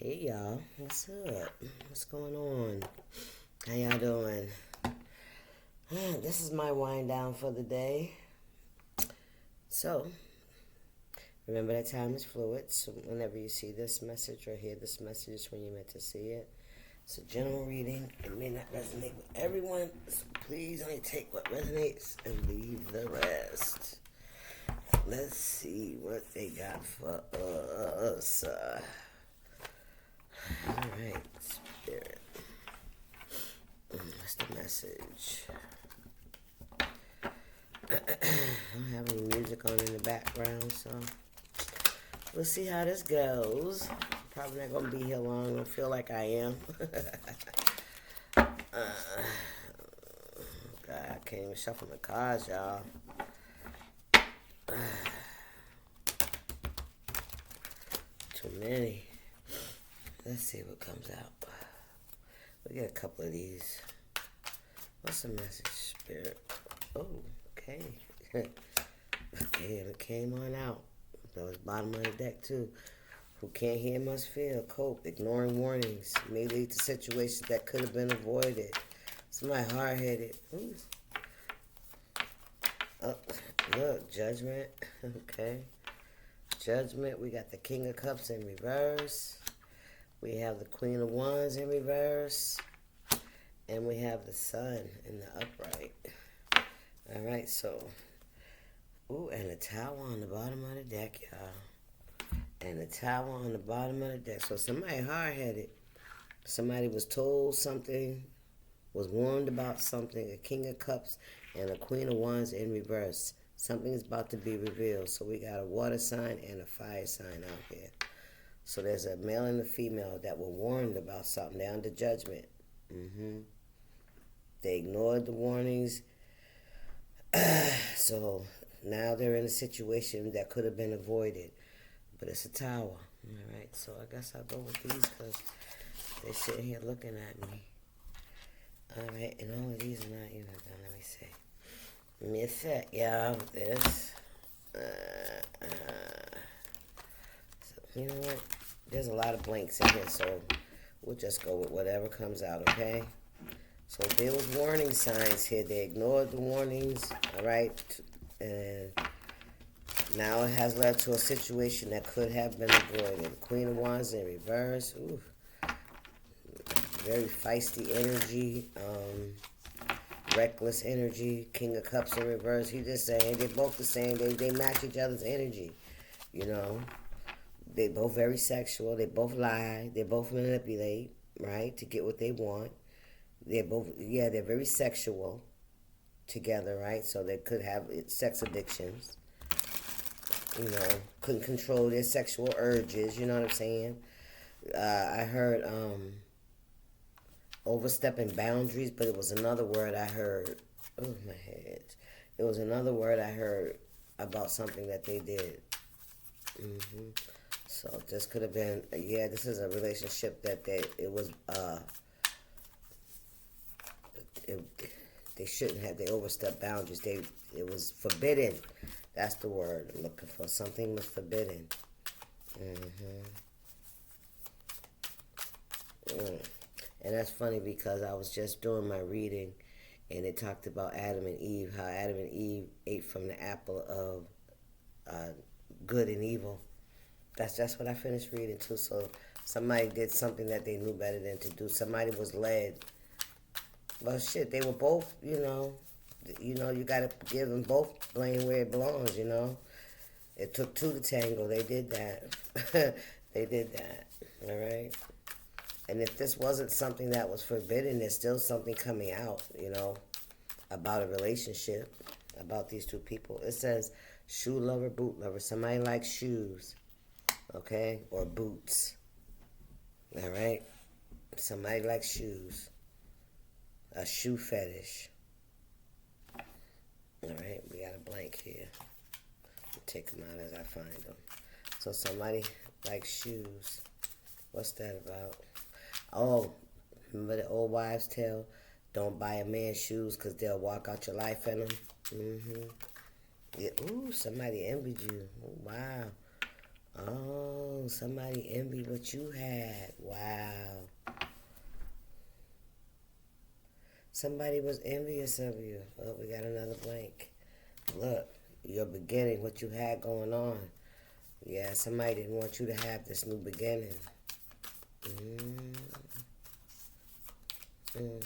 Hey y'all, what's up? What's going on? How y'all doing? This is my wind down for the day. So, remember that time is fluid. So whenever you see this message or hear this message is when you're meant to see it. It's a general reading. It may not resonate with everyone, so please only take what resonates and leave the rest. Let's see what they got for us. Alright, Spirit. What's the message? I don't have any music on in the background, so we'll see how this goes. Probably not going to be here long. I don't feel like I am. God, I can't even shuffle my cards, y'all. Too many. Let's see what comes out. We get a couple of these. What's the message, Spirit? Oh, okay. Okay, and it came on out. That was bottom of the deck, too. Who can't hear must feel. Cope. Ignoring warnings may lead to situations that could have been avoided. Somebody hard-headed. Oh, look, Judgment. Okay. Judgment. We got the King of Cups in reverse. We have the Queen of Wands in reverse. And we have the Sun in the upright. All right, so. Ooh, and the Tower on the bottom of the deck, y'all. And the Tower on the bottom of the deck. So somebody hard-headed. Somebody was told something, was warned about something. A King of Cups and a Queen of Wands in reverse. Something is about to be revealed. So we got a water sign and a fire sign out here. So there's a male and a female that were warned about something. They're under judgment. They ignored the warnings. So now they're in a situation that could have been avoided. But it's a tower. All right, so I guess I'll go with these because they're sitting here looking at me. All right, and all of these are not even done. Let me see. Give me a sec, y'all, with this. So, you know what? There's a lot of blanks in here, so we'll just go with whatever comes out, okay? So there was warning signs here. They ignored the warnings, all right? And now it has led to a situation that could have been avoided. Queen of Wands in reverse. Ooh. Very feisty energy. Reckless energy. King of Cups in reverse. He just saying they're both the same. They match each other's energy. You know. They both very sexual. They both lie. They both manipulate, right, to get what they want. They're both, they're very sexual together, right? So they could have sex addictions. You know, couldn't control their sexual urges. You know what I'm saying? I heard overstepping boundaries, but it was another word I heard. Oh, my head. It was another word I heard about something that they did. So this could have been, this is a relationship that it was, they shouldn't have, they overstepped boundaries. It was forbidden. That's the word I'm looking for. Something was forbidden. And that's funny because I was just doing my reading and it talked about Adam and Eve, how Adam and Eve ate from the apple of good and evil. That's what I finished reading too. So somebody did something that they knew better than to do. Somebody was led. Well, shit, they were both, you got to give them both blame where it belongs, It took two to tango. They did that. They did that, all right? And if this wasn't something that was forbidden, there's still something coming out, about a relationship, about these two people. It says shoe lover, boot lover. Somebody likes shoes, okay, or boots, all right? Somebody likes shoes. A shoe fetish. All right, we got a blank here. I'll take them out as I find them. So somebody likes shoes. What's that about? Oh, remember the old wives' tale? Don't buy a man shoes because they'll walk out your life in them. Yeah. Ooh, somebody envied you. Oh, wow. Oh, somebody envied what you had. Wow. Somebody was envious of you. Oh, we got another blank. Look, your beginning, what you had going on. Yeah, somebody didn't want you to have this new beginning. Mm. Mm.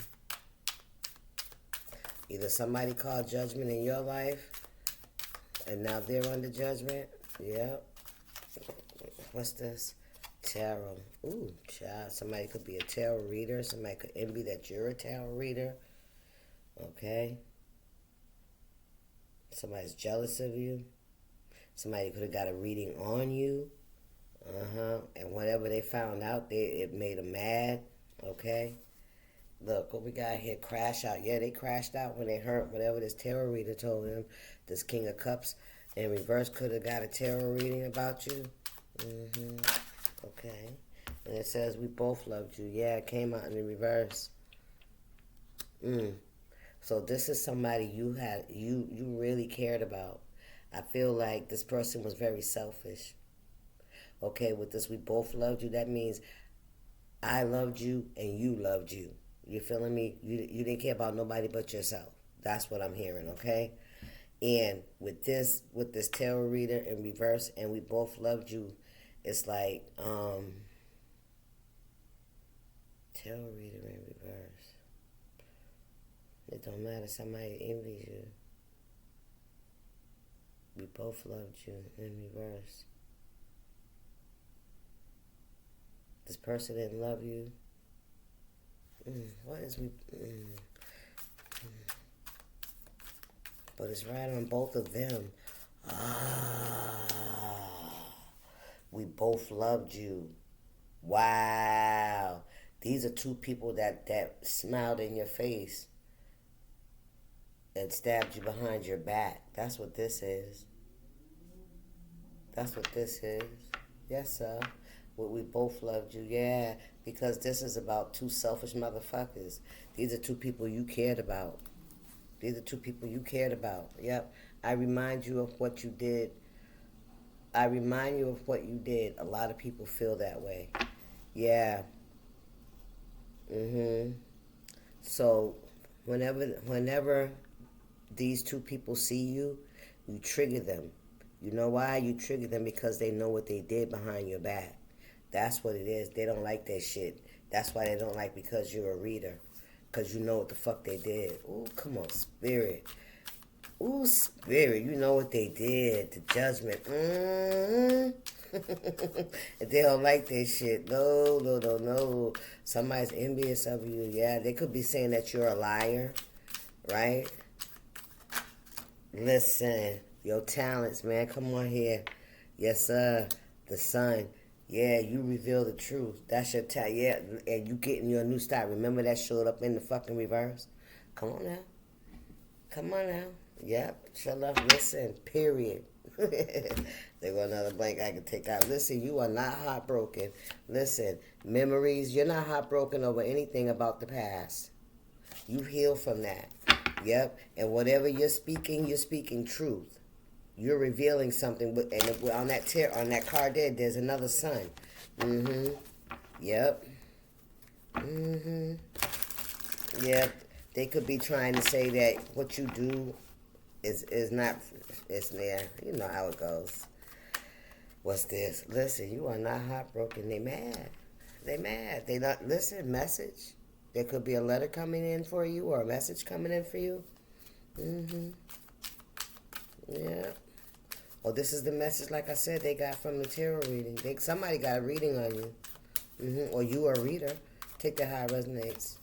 Either somebody called judgment in your life, and now they're under judgment. Yep. What's this? Tarot. Ooh, child. Somebody could be a tarot reader. Somebody could envy that you're a tarot reader. Okay. Somebody's jealous of you. Somebody could have got a reading on you. And whatever they found out, it made them mad. Okay. Look, what we got here, crash out. Yeah, they crashed out when they heard whatever this tarot reader told them. This King of Cups in reverse could have got a tarot reading about you. Okay. And it says, we both loved you. Yeah, it came out in the reverse. So this is somebody you really cared about. I feel like this person was very selfish. Okay, with this, we both loved you. That means I loved you and you loved you. You feeling me? You didn't care about nobody but yourself. That's what I'm hearing, okay? And with this tarot reader in reverse, and we both loved you, it's like, tarot reader in reverse. It don't matter, somebody envies you. We both loved you in reverse. This person didn't love you. What is we? But it's right on both of them. We both loved you. Wow. These are two people that smiled in your face and stabbed you behind your back. That's what this is. That's what this is. Yes, sir. We both loved you, yeah, because this is about two selfish motherfuckers. These are two people you cared about. These are two people you cared about. Yep. I remind you of what you did. I remind you of what you did. A lot of people feel that way. Yeah. So whenever these two people see you, you trigger them. You know why? You trigger them because they know what they did behind your back. That's what it is. They don't like that shit. That's why they don't like, because you're a reader. Because you know what the fuck they did. Ooh, come on, spirit. Ooh, spirit. You know what they did. The judgment. They don't like that shit. No. Somebody's envious of you. Yeah, they could be saying that you're a liar. Right? Listen. Your talents, man. Come on here. Yes, sir. The sun. Yeah, you reveal the truth. That's your talent. Yeah, and you getting your new style. Remember that showed up in the fucking reverse? Come on now. Come on now. Yep. Shut up. Listen. Period. There go another blank I can take out. Listen, you are not heartbroken. Listen, memories. You're not heartbroken over anything about the past. You heal from that. Yep. And whatever you're speaking truth. You're revealing something, and on that card there's another sun. Yep. Yep. They could be trying to say that what you do is not. It's there. You know how it goes. What's this? Listen, you are not heartbroken. They mad. They not. Listen, message. There could be a letter coming in for you or a message coming in for you. Yeah. Oh, this is the message, like I said, they got from the tarot reading. Somebody got a reading on you. Or you are a reader. Take that how it resonates.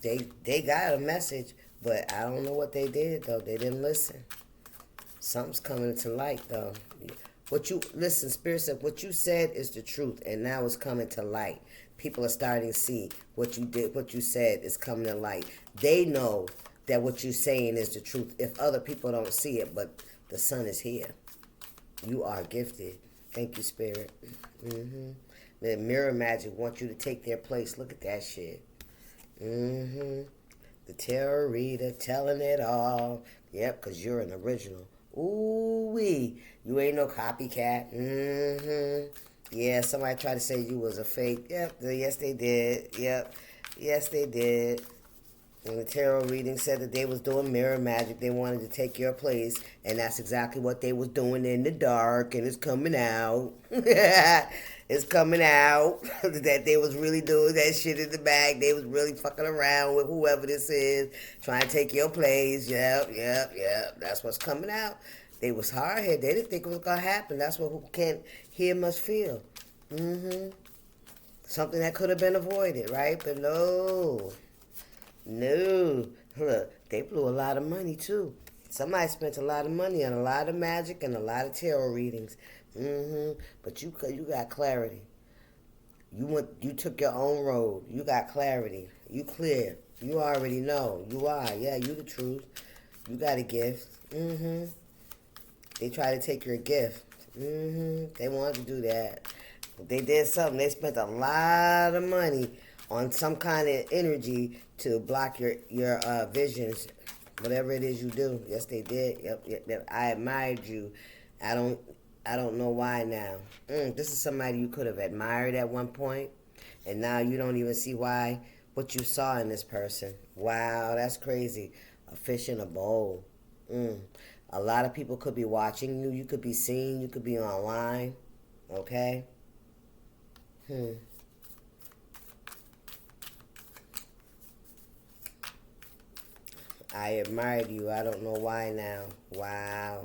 They got a message, but I don't know what they did, though. They didn't listen. Something's coming to light, though. Listen, Spirit said, what you said is the truth, and now it's coming to light. People are starting to see what you did, what you said is coming to light. They know that what you're saying is the truth if other people don't see it, but the sun is here. You are gifted. Thank you, Spirit. The mirror magic wants you to take their place. Look at that shit. The tarot reader telling it all. Yep, because you're an original. Ooh-wee. You ain't no copycat. Yeah, somebody tried to say you was a fake. Yep, yes they did. Yep, yes they did. And the tarot reading said that they was doing mirror magic. They wanted to take your place, and that's exactly what they was doing in the dark, and it's coming out. It's coming out that they was really doing that shit in the back. They was really fucking around with whoever this is, trying to take your place. Yep. That's what's coming out. They was hard headed. They didn't think it was gonna happen. That's what who can't hear must feel. Something that could have been avoided, right? But no. No. Look, they blew a lot of money too. Somebody spent a lot of money on a lot of magic and a lot of tarot readings. But you got clarity. You took your own road. You got clarity. You clear. You already know. You are. Yeah, you the truth. You got a gift. They try to take your gift. They wanted to do that. But they did something. They spent a lot of money on some kind of energy to block your visions, whatever it is you do. Yes, they did. Yep. I admired you. I don't know why now. This is somebody you could have admired at one point, and now you don't even see why what you saw in this person. Wow, that's crazy. A fish in a bowl. A lot of people could be watching you. You could be seen. You could be online. Okay? I admired you. I don't know why now. Wow.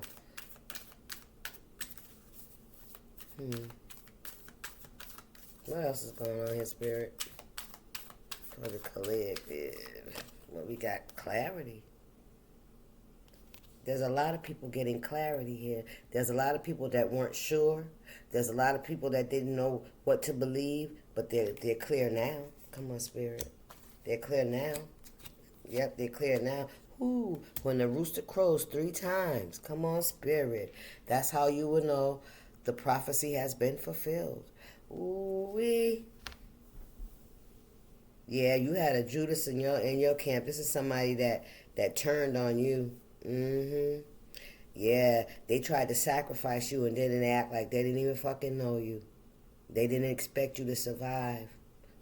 What else is going on here, Spirit? For the collective. Well, we got clarity. There's a lot of people getting clarity here. There's a lot of people that weren't sure. There's a lot of people that didn't know what to believe, but they're clear now. Come on, Spirit. They're clear now. Yep, they're clear now. Ooh, when the rooster crows 3 times. Come on, Spirit. That's how you will know the prophecy has been fulfilled. Ooh-wee. Yeah, you had a Judas in your camp. This is somebody that turned on you. Yeah, they tried to sacrifice you and didn't act like they didn't even fucking know you. They didn't expect you to survive.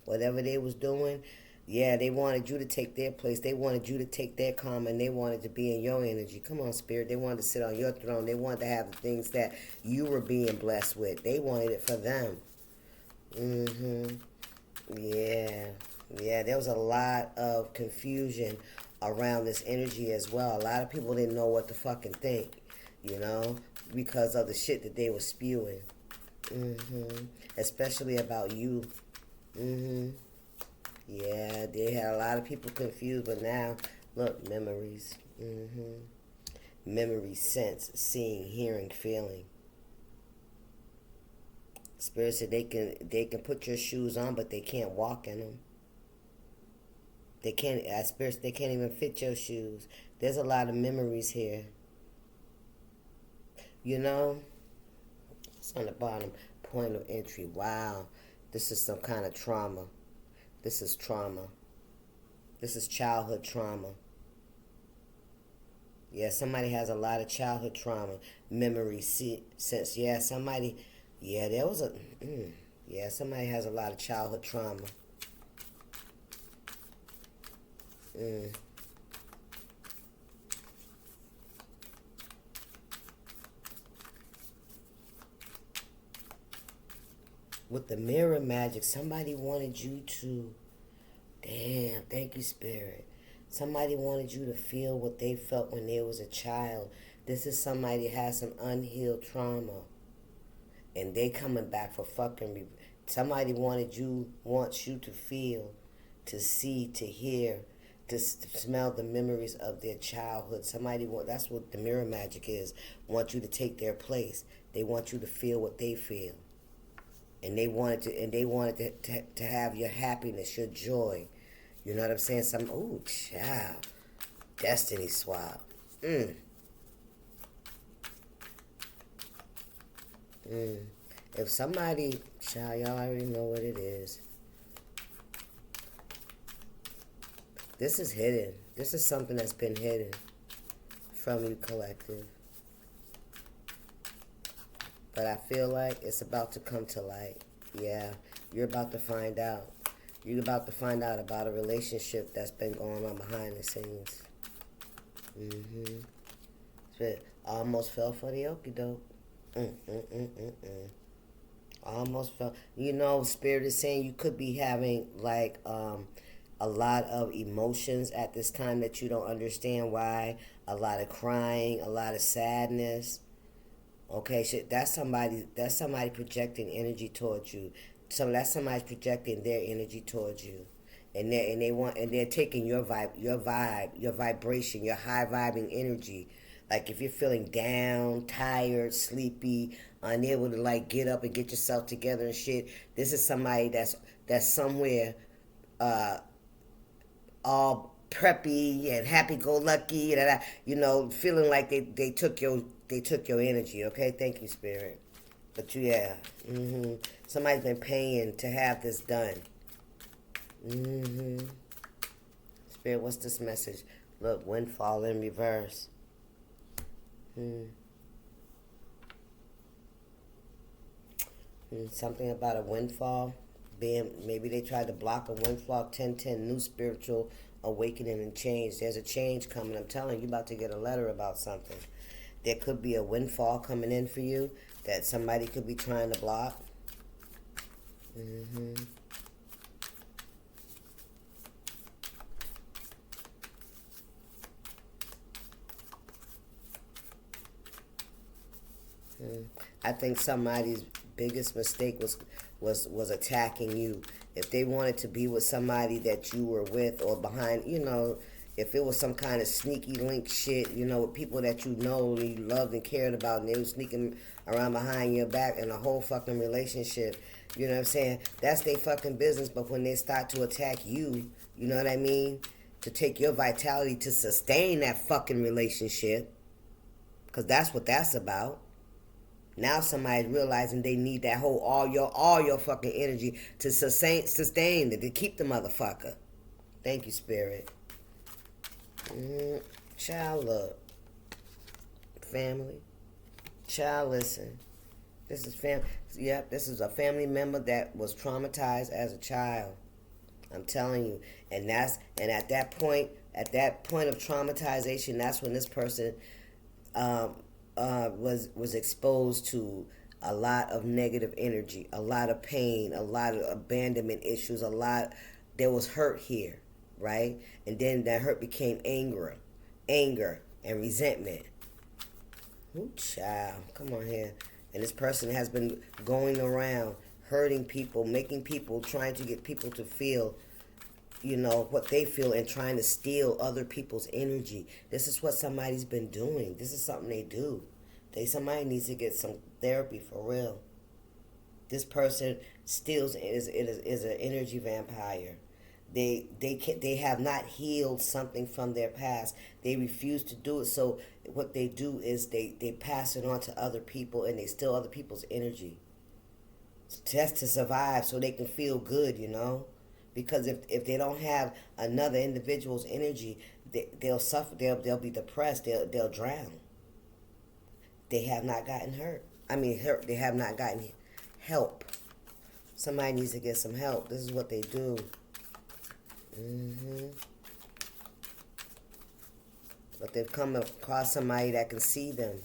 Whatever they was doing, yeah, they wanted you to take their place. They wanted you to take their karma, and they wanted to be in your energy. Come on, Spirit. They wanted to sit on your throne. They wanted to have the things that you were being blessed with. They wanted it for them. Yeah. Yeah, there was a lot of confusion around this energy as well. A lot of people didn't know what to fucking think, because of the shit that they were spewing. Especially about you. Yeah, they had a lot of people confused, but now, look, memories. Memory, sense, seeing, hearing, feeling. Spirit said they can put your shoes on, but they can't walk in them. They can't, spirits, they can't even fit your shoes. There's a lot of memories here. It's on the bottom. Point of entry. Wow. This is some kind of trauma. This is trauma. This is childhood trauma. Yeah, somebody has a lot of childhood trauma. Memory, sense. Yeah, somebody. Yeah, there was a. Yeah, somebody has a lot of childhood trauma. With the mirror magic, somebody wanted you to. Damn, thank you, Spirit. Somebody wanted you to feel what they felt when they was a child. This is somebody that has some unhealed trauma. And they coming back for fucking. Somebody wants you to feel, to see, to hear, to smell the memories of their childhood. That's what the mirror magic is. Want you to take their place. They want you to feel what they feel. And they wanted to have your happiness, your joy. You know what I'm saying? Ooh, child. Destiny swap. If somebody, child, y'all already know what it is. This is hidden. This is something that's been hidden from you, collective. But I feel like it's about to come to light. Yeah, you're about to find out. You're about to find out about a relationship that's been going on behind the scenes. Mm-hmm. So I almost fell for the okie doke. I almost felt, Spirit is saying you could be having like a lot of emotions at this time that you don't understand why. A lot of crying, a lot of sadness. Okay, shit, that's somebody projecting energy towards you. So that's somebody projecting their energy towards you. And they're taking your vibration, your high vibing energy. Like if you're feeling down, tired, sleepy, unable to like get up and get yourself together and shit, this is somebody that's somewhere uh all preppy and happy go lucky, feeling like they took your energy. Okay, thank you, Spirit. But yeah, somebody's been paying to have this done. Spirit, what's this message? Look, windfall in reverse. Something about a windfall. Maybe they tried to block a windfall. 1010, new spiritual awakening and change. There's a change coming. I'm telling you, you're about to get a letter about something. There could be a windfall coming in for you that somebody could be trying to block. I think somebody's biggest mistake was attacking you. If they wanted to be with somebody that you were with or behind, if it was some kind of sneaky link shit, with people that you loved and cared about, and they were sneaking around behind your back in a whole fucking relationship, you know what I'm saying? That's their fucking business. But when they start to attack you, you know what I mean? To take your vitality to sustain that fucking relationship, because that's what that's about. Now somebody's realizing they need that whole all your fucking energy to sustain it, to keep the motherfucker. Thank you, Spirit. Child, look. Family. Child, listen. This is Yep, this is a family member that was traumatized as a child. I'm telling you. And at that point of traumatization, that's when this person was exposed to a lot of negative energy, a lot of pain, a lot of abandonment issues, there was hurt here, right? And then that hurt became anger and resentment. Ooh, child, come on here. And this person has been going around hurting people, trying to get people to feel what they feel, and trying to steal other people's energy. This is what somebody's been doing. This is something they do. Somebody needs to get some therapy for real. This person steals is an energy vampire. They have not healed something from their past. They refuse to do it. So what they do is they pass it on to other people, and they steal other people's energy just to survive, so they can feel good, Because if they don't have another individual's energy, they'll suffer. They'll be depressed. They'll drown. They have not gotten hurt. They have not gotten help. Somebody needs to get some help. This is what they do. But they've come across somebody that can see them,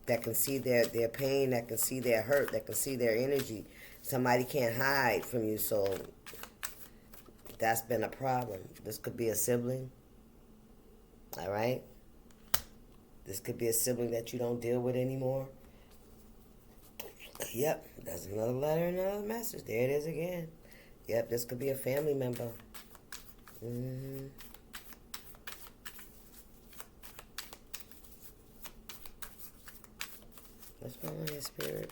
that can see their pain, that can see their hurt, that can see their energy. Somebody can't hide from you, so that's been a problem. This could be a sibling. All right? This could be a sibling that you don't deal with anymore. Yep, that's another letter, another message. There it is again. Yep, this could be a family member. What's going on here, Spirit?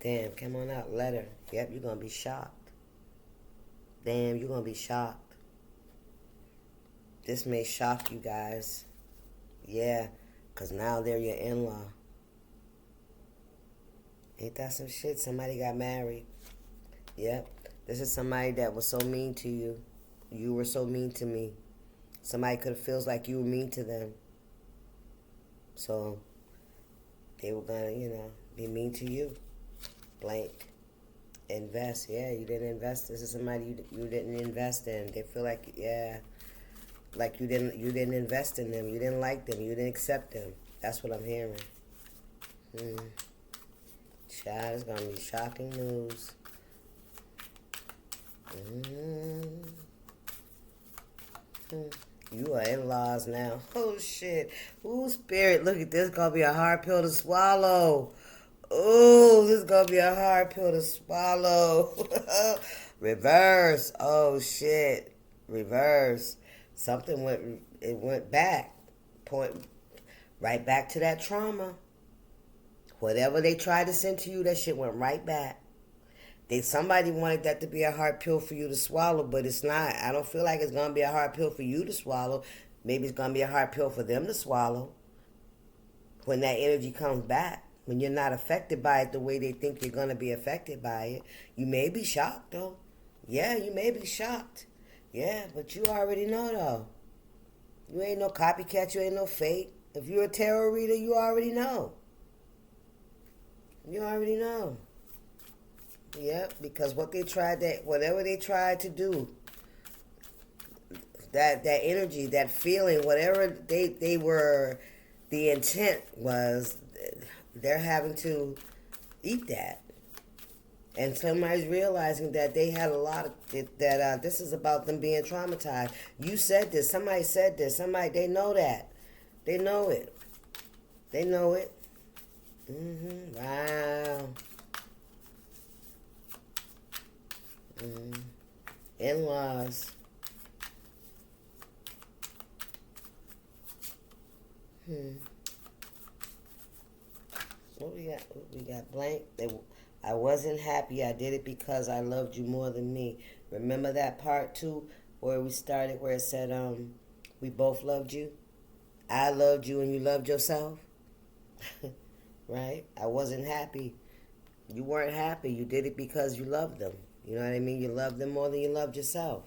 Damn, come on out, letter. Yep, you're going to be shocked. Damn, you're going to be shocked. This may shock you guys. Yeah, because now they're your in-law. Ain't that some shit? Somebody got married. Yep. This is somebody that was so mean to you. You were so mean to me. Somebody could have feels like you were mean to them. So they were gonna, Be mean to you. Blank. Invest. Yeah, you didn't invest. This is somebody you didn't invest in. They feel like, yeah, like you didn't invest in them. You didn't like them. You didn't accept them. That's what I'm hearing. Hmm. Child, it's gonna be shocking news. Mm-hmm. You are in-laws now. Oh shit. Ooh, spirit, look at this. Gonna be a hard pill to swallow. Oh, this is gonna be a hard pill to swallow. Reverse. Oh shit. Reverse. Something went back. Point right back to that trauma. Whatever they tried to send to you, that shit went right back. Somebody wanted that to be a hard pill for you to swallow, but it's not. I don't feel like it's gonna be a hard pill for you to swallow. Maybe it's gonna be a hard pill for them to swallow. When that energy comes back, when you're not affected by it the way they think you're gonna be affected by it, you may be shocked though. Yeah, you may be shocked. Yeah, but you already know though. You ain't no copycat. You ain't no fake. If you're a tarot reader, you already know. You already know. Yep, because whatever they tried to do, that energy, that feeling, whatever they were, the intent was, they're having to eat that. And somebody's realizing that they had a lot of that. This is about them being traumatized. You said this. Somebody said this. They know that. They know it. They know it. Wow. In-laws. What we got? We got blank. I wasn't happy. I did it because I loved you more than me. Remember that part too, where we started, where it said, we both loved you. I loved you and you loved yourself. Right? I wasn't happy. You weren't happy. You did it because you loved them. You know what I mean? You loved them more than you loved yourself.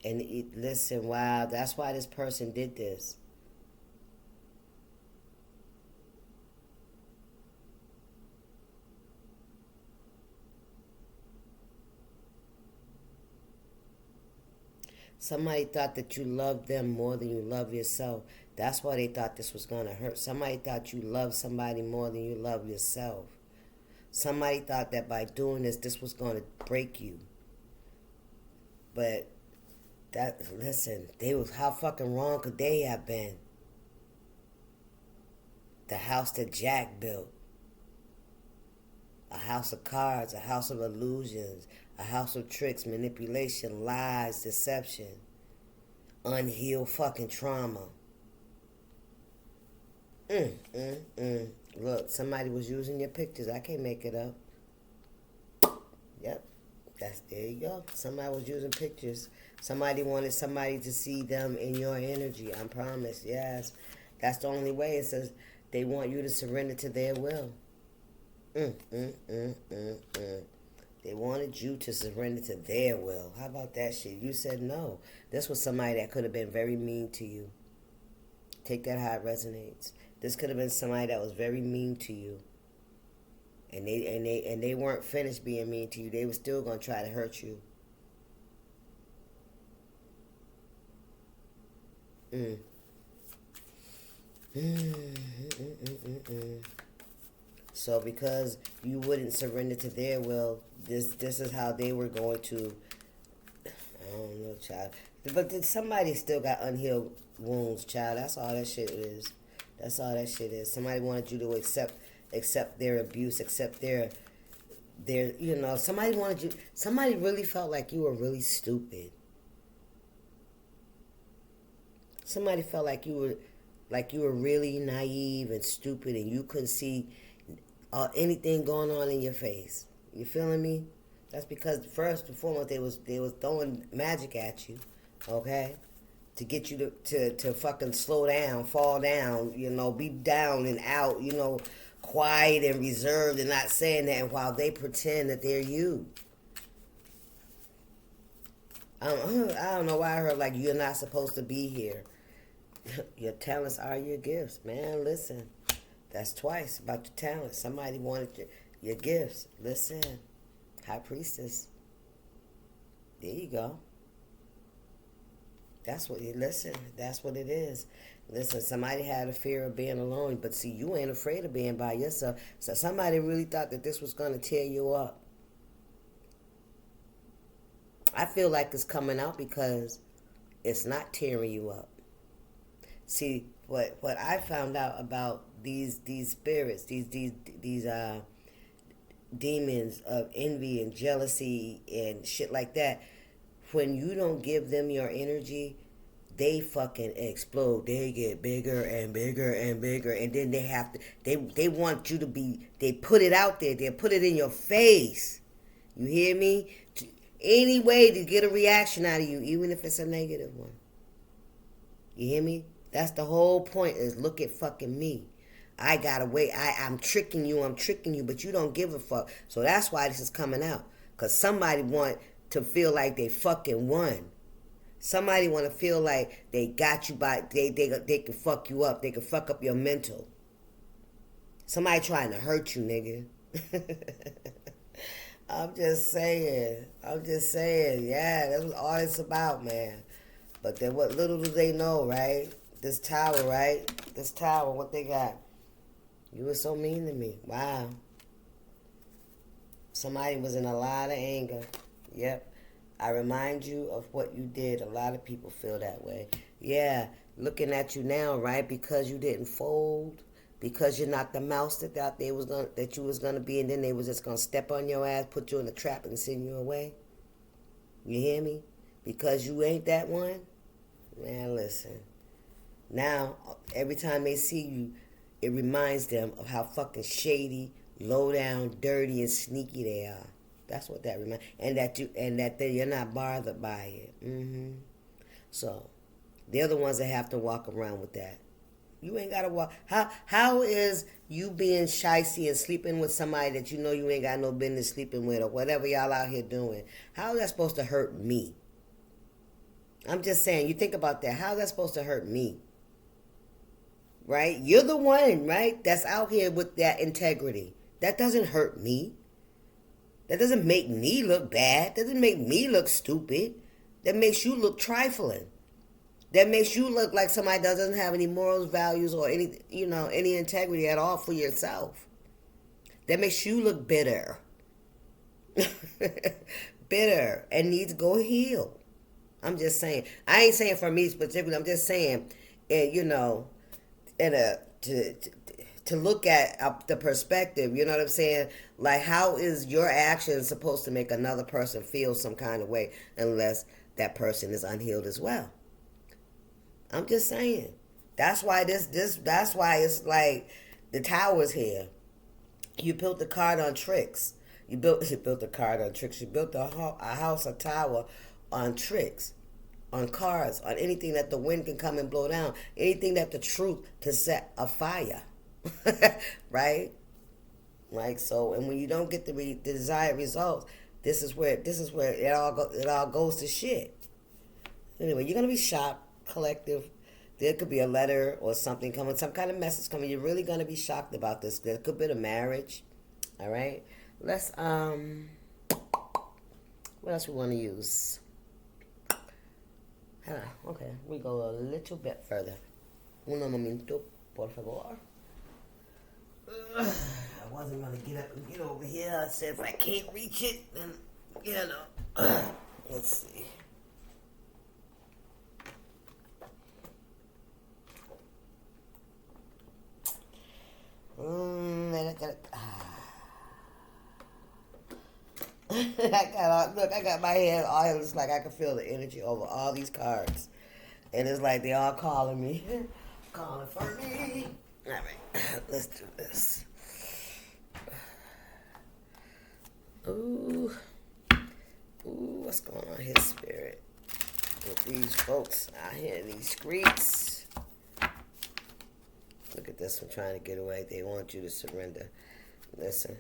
And listen, wow, that's why this person did this. Somebody thought that you loved them more than you love yourself. That's why they thought this was going to hurt. Somebody thought you loved somebody more than you love yourself. Somebody thought that by doing this was going to break you. But listen, how fucking wrong could they have been? The house that Jack built. A house of cards, a house of illusions, a house of tricks, manipulation, lies, deception, unhealed fucking trauma. Look, somebody was using your pictures. I can't make it up. Yep. There you go. Somebody was using pictures. Somebody wanted somebody to see them in your energy. I promise. Yes. That's the only way. It says they want you to surrender to their will. They wanted you to surrender to their will. How about that shit? You said no. This was somebody that could have been very mean to you. Take that how it resonates. This could have been somebody that was very mean to you. And they weren't finished being mean to you. They were still gonna try to hurt you. So because you wouldn't surrender to their will, this is how they were going to. I don't know, child. But somebody still got unhealed wounds, child. That's all that shit is. That's all that shit is. Somebody wanted you to accept their abuse, accept their somebody really felt like you were really stupid. Somebody felt like you were really naive and stupid and you couldn't see anything going on in your face. You feeling me? That's because first and foremost they was throwing magic at you, okay? To get you to fucking slow down, fall down, be down and out, quiet and reserved and not saying that while they pretend that they're you. I don't know why I heard like you're not supposed to be here. Your talents are your gifts, man. Listen. That's twice about your talent. Somebody wanted your gifts. Listen, High Priestess. There you go. That's what you listen. That's what it is. Listen, somebody had a fear of being alone, but see, you ain't afraid of being by yourself. So somebody really thought that this was going to tear you up. I feel like it's coming out because it's not tearing you up. See, what I found out about these spirits, these demons of envy and jealousy and shit like that, when you don't give them your energy, they fucking explode. They get bigger and bigger and bigger, and then they have to. They want you to be. They put it out there. They put it in your face. You hear me? Any way to get a reaction out of you, even if it's a negative one. You hear me? That's the whole point. Is look at fucking me. I got a way. I'm tricking you. But you don't give a fuck. So that's why this is coming out. Cause somebody want to feel like they fucking won. Somebody want to feel like they got you by, they can fuck you up. They can fuck up your mental. Somebody trying to hurt you, nigga. I'm just saying. Yeah, that's what all it's about, man. But then what little do they know, right? This tower, right? This tower, what they got? You were so mean to me. Wow. Somebody was in a lot of anger. Yep. I remind you of what you did. A lot of people feel that way. Yeah, looking at you now, right? Because you didn't fold, because you're not the mouse that thought you was gonna be, and then they was just gonna step on your ass, put you in a trap, and send you away. You hear me? Because you ain't that one. Man, listen. Now, every time they see you, it reminds them of how fucking shady, low down, dirty, and sneaky they are. That's what that reminds, and that you're not bothered by it. So, they're the ones that have to walk around with that. You ain't gotta walk. How is you being shicey and sleeping with somebody that you know you ain't got no business sleeping with, or whatever y'all out here doing? How is that supposed to hurt me? I'm just saying. You think about that. How is that supposed to hurt me? Right? You're the one, right? That's out here with that integrity. That doesn't hurt me. That doesn't make me look bad. That doesn't make me look stupid. That makes you look trifling. That makes you look like somebody that doesn't have any morals, values, or any integrity at all for yourself. That makes you look bitter. Bitter and needs to go heal. I'm just saying. I ain't saying for me specifically. I'm just saying, to look at the perspective, you know what I'm saying? Like, how is your action supposed to make another person feel some kind of way unless that person is unhealed as well? I'm just saying. That's why that's why it's like the tower's here. You built the card on tricks. You built a card on tricks. You built a house, a tower on tricks, on cards, on anything that the wind can come and blow down, anything that the truth to set a fire. Right? Like so, and when you don't get the desired results, this is where it all goes to shit. Anyway, you're gonna be shocked, collective. There could be a letter or something coming, some kind of message coming. You're really gonna be shocked about this. There could be a marriage. All right. Let's what else we want to use? Okay, we go a little bit further. Un momento, por favor. I wasn't gonna get up and get over here. I said if I can't reach it, then let's see. I got my head all. It's like I can feel the energy over all these cards, and it's like they all calling me, calling for me. All right, let's do this. Ooh, what's going on here, Spirit? With these folks out here in these streets. Look at this one trying to get away. They want you to surrender. Listen,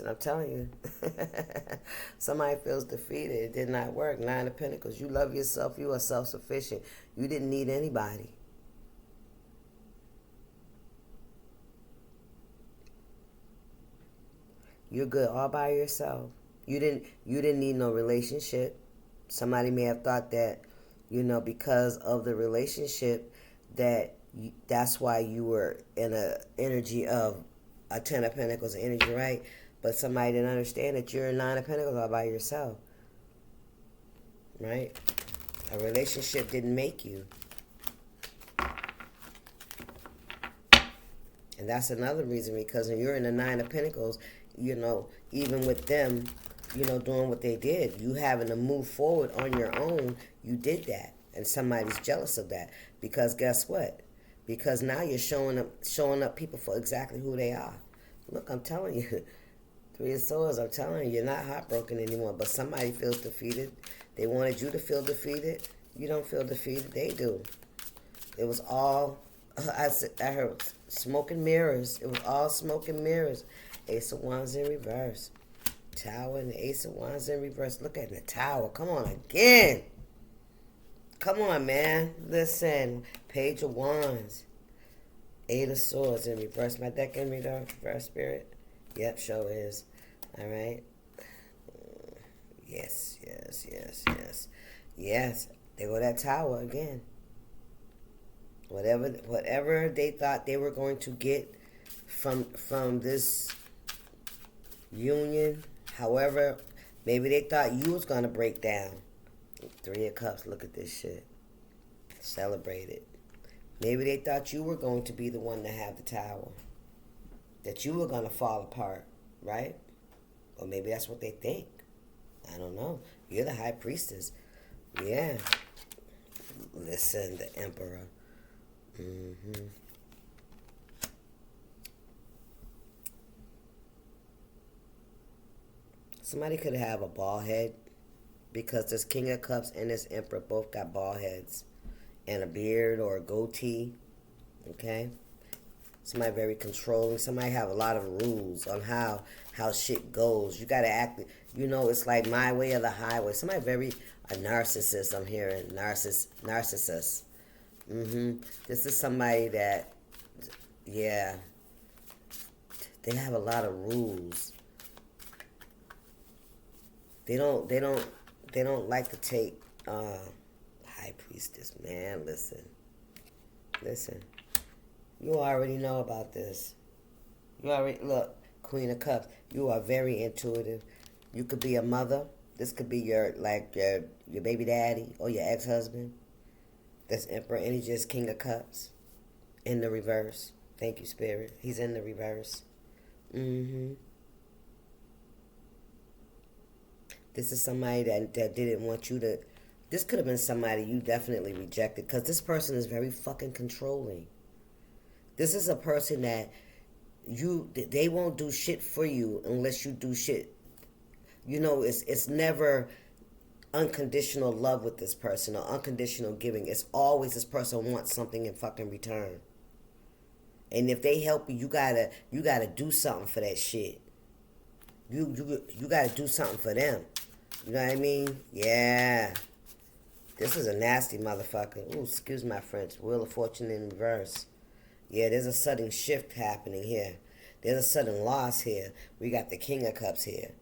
I'm telling you. Somebody feels defeated. It did not work. 9 of Pentacles. You love yourself. You are self-sufficient. You didn't need anybody. You're good all by yourself. You didn't need no relationship. Somebody may have thought that, because of the relationship, that's why you were in a energy of a Ten of Pentacles energy, right? But somebody didn't understand that you're a Nine of Pentacles all by yourself, right? A relationship didn't make you. And that's another reason, because when you're in the Nine of Pentacles, even with them, doing what they did, you having to move forward on your own, you did that. And somebody's jealous of that. Because guess what? Because now you're showing up people for exactly who they are. Look, I'm telling you, Three of Swords, I'm telling you, you're not heartbroken anymore. But somebody feels defeated. They wanted you to feel defeated. You don't feel defeated. They do. It was all, I heard smoke and mirrors. It was all smoke and mirrors. Ace of Wands in reverse. Tower and the Ace of Wands in reverse. Look at the Tower. Come on again. Come on, man. Listen. Page of Wands. Eight of Swords in reverse. My deck in reverse, Spirit. Yep, sure is. All right. Yes. Yes. There go that Tower again. Whatever they thought they were going to get from this union, however, maybe they thought you was going to break down. Three of Cups, look at this shit. Celebrate it. Maybe they thought you were going to be the one to have the Tower. That you were going to fall apart, right? Or maybe that's what they think. I don't know. You're the High Priestess. Yeah. Listen, the Emperor. Somebody could have a bald head, because this King of Cups and this Emperor both got bald heads and a beard or a goatee. Okay? Somebody very controlling. Somebody have a lot of rules on how shit goes. You gotta act, it's like my way or the highway. Somebody very a narcissist, I'm hearing. Narcissist. This is somebody that, yeah, they have a lot of rules. They don't like to take High Priestess, man. Listen. You already know about this. Look, Queen of Cups. You are very intuitive. You could be a mother. This could be your baby daddy or your ex-husband. That's Emperor, and he's just King of Cups in the reverse. Thank you, Spirit. He's in the reverse. This is somebody that didn't want you to. This could have been somebody you definitely rejected, because this person is very fucking controlling. This is a person that they won't do shit for you unless you do shit. It's never unconditional love with this person or unconditional giving. It's always this person wants something in fucking return. And if they help you, you gotta do something for that shit. You gotta do something for them. You know what I mean? Yeah. This is a nasty motherfucker. Ooh, excuse my French. Wheel of Fortune in reverse. Yeah, there's a sudden shift happening here. There's a sudden loss here. We got the King of Cups here.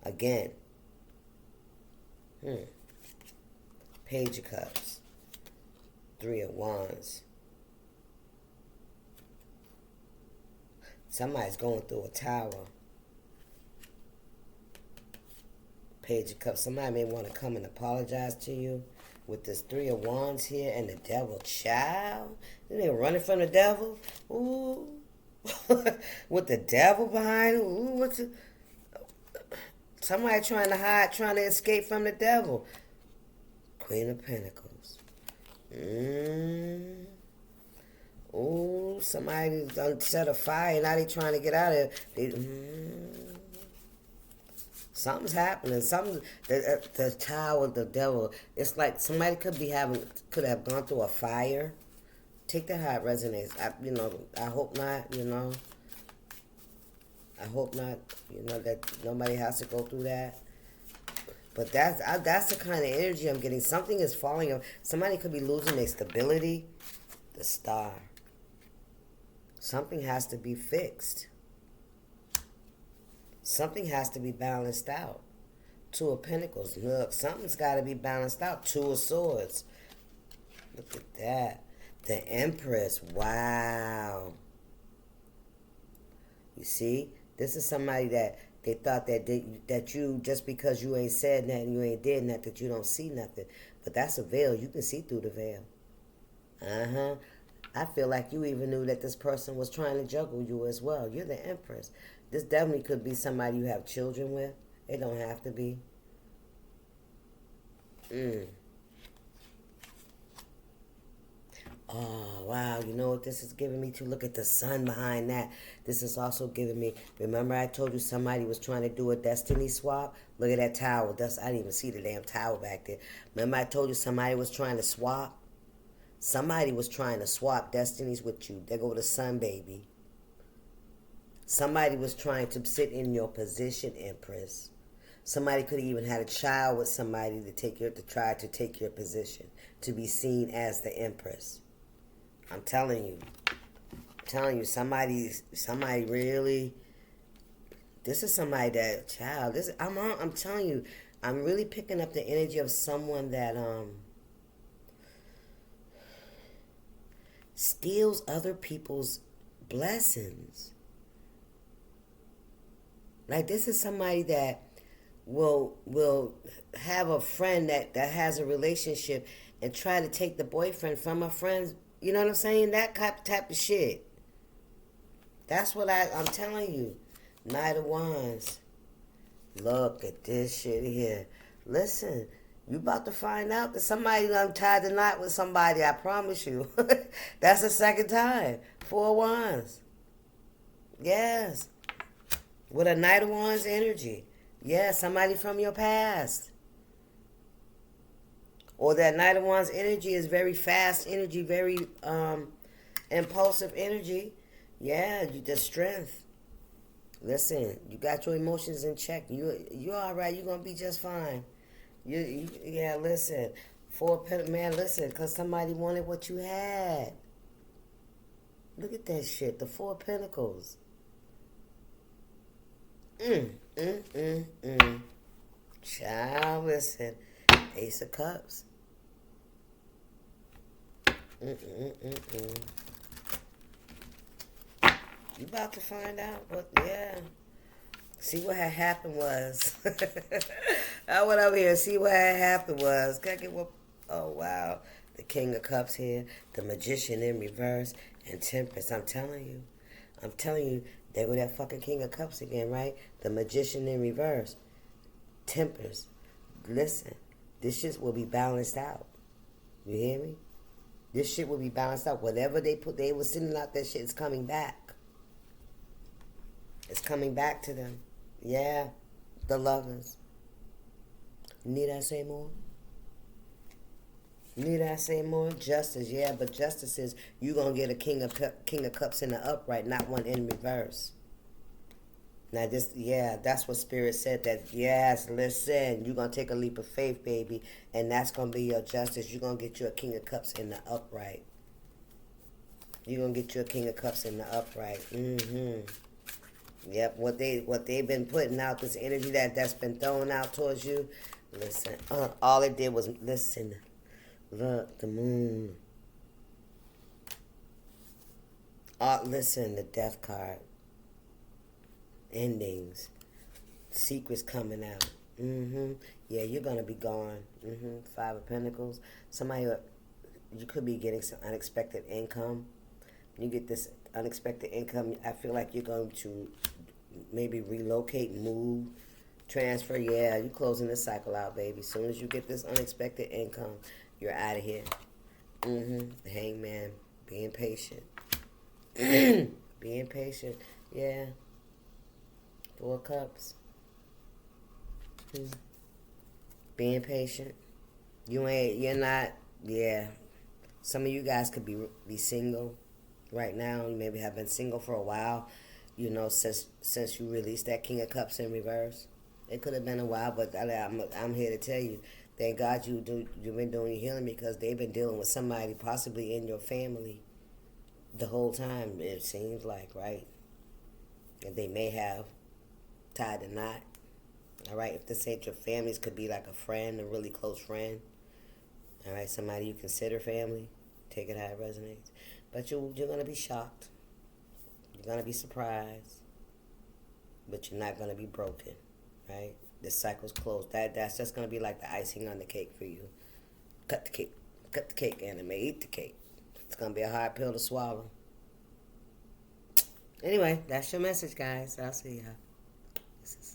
Again. Page of Cups. Three of Wands. Somebody's going through a Tower. Page of Cups. Somebody may want to come and apologize to you with this Three of Wands here and the Devil. Child. They running from the devil. Ooh. With the devil behind him. Ooh, somebody trying to hide, trying to escape from the devil. Queen of Pentacles. Ooh, somebody done set a fire. Now they trying to get out of it. Something's happening. The Tower, the devil. It's like somebody could have gone through a fire. Take that how it resonates. I hope not. I hope not. That nobody has to go through that. But that's the kind of energy I'm getting. Something is falling. Somebody could be losing their stability. The Star. Something has to be fixed. Something has to be balanced out. Two of Pentacles. Look, something's got to be balanced out. Two of Swords. Look at that. The Empress. Wow. You see? This is somebody that they thought that you, just because you ain't said nothing, you ain't did nothing, that you don't see nothing. But that's a veil. You can see through the veil. Uh-huh. I feel like you even knew that this person was trying to juggle you as well. You're the Empress. This definitely could be somebody you have children with. It don't have to be. Oh, wow. You know what this is giving me too? Look at the sun behind that. This is also giving me, remember I told you somebody was trying to do a destiny swap? Look at that tower. I didn't even see the damn tower back there. Remember I told you somebody was trying to swap? Somebody was trying to swap destinies with you. There go the sun, baby. Somebody was trying to sit in your position, Empress. Somebody could have even had a child with somebody to try to take your position, to be seen as the Empress. I'm telling you, somebody really. This is somebody that child. I'm telling you, I'm really picking up the energy of someone that steals other people's blessings. Like, this is somebody that will have a friend that has a relationship and try to take the boyfriend from a friend's, you know what I'm saying? That type of shit. That's what I'm telling you. Knight of Wands. Look at this shit here. Listen, you about to find out that somebody done tied the knot with somebody, I promise you. That's the second time. Four of Wands. Yes. With a Knight of Wands energy. Yeah, somebody from your past. Or that Knight of Wands energy is very fast energy, very impulsive energy. Yeah, the strength. Listen, you got your emotions in check. You're all right. You're going to be just fine. Yeah, listen. Man, listen, because somebody wanted what you had. Look at that shit. The Four of Pentacles. Child, listen. Ace of Cups. You about to find out, but yeah. See what had happened was. I went over here and see what had happened was. Oh, wow. The King of Cups here. The Magician in reverse. And Temperance. I'm telling you. There go that fucking King of Cups again, right? The Magician in reverse. Temperance. Listen. This shit will be balanced out. You hear me? This shit will be balanced out. Whatever they were sending out, that shit is coming back. It's coming back to them. Yeah. The Lovers. Need I say more? Need I say more? Justice, yeah, but Justice is you gonna get a King of Cups in the upright, not one in reverse. Now that's what Spirit said. That yes, listen, you're gonna take a leap of faith, baby, and that's gonna be your justice. You're gonna get you a King of Cups in the upright. You're gonna get you a King of Cups in the upright. Yep, what they've been putting out, this energy that's been thrown out towards you. Listen, all it did was listen. Look, the Moon. Listen, the Death card. Endings. Secrets coming out. Yeah, you're gonna be gone. Five of Pentacles. You could be getting some unexpected income. You get this unexpected income, I feel like you're going to maybe relocate, move, transfer. Yeah, you're closing this cycle out, baby. As soon as you get this unexpected income, you're out of here. The Hangman. Being patient. Being patient. Yeah. Four of Cups. Being patient. You're not, yeah. Some of you guys could be single right now. You maybe have been single for a while, since you released that King of Cups in reverse. It could have been a while, but I'm here to tell you, thank God you've been doing your healing, because they've been dealing with somebody possibly in your family the whole time, it seems like, right? And they may have. tied to knot. All right, if this ain't your family, this could be like a friend, a really close friend. All right, somebody you consider family. Take it how it resonates. But you're going to be shocked. You're going to be surprised. But you're not going to be broken, right? The cycle's closed. That's just going to be like the icing on the cake for you. Cut the cake. Cut the cake, anime. Eat the cake. It's going to be a hard pill to swallow. Anyway, that's your message, guys. I'll see ya. This is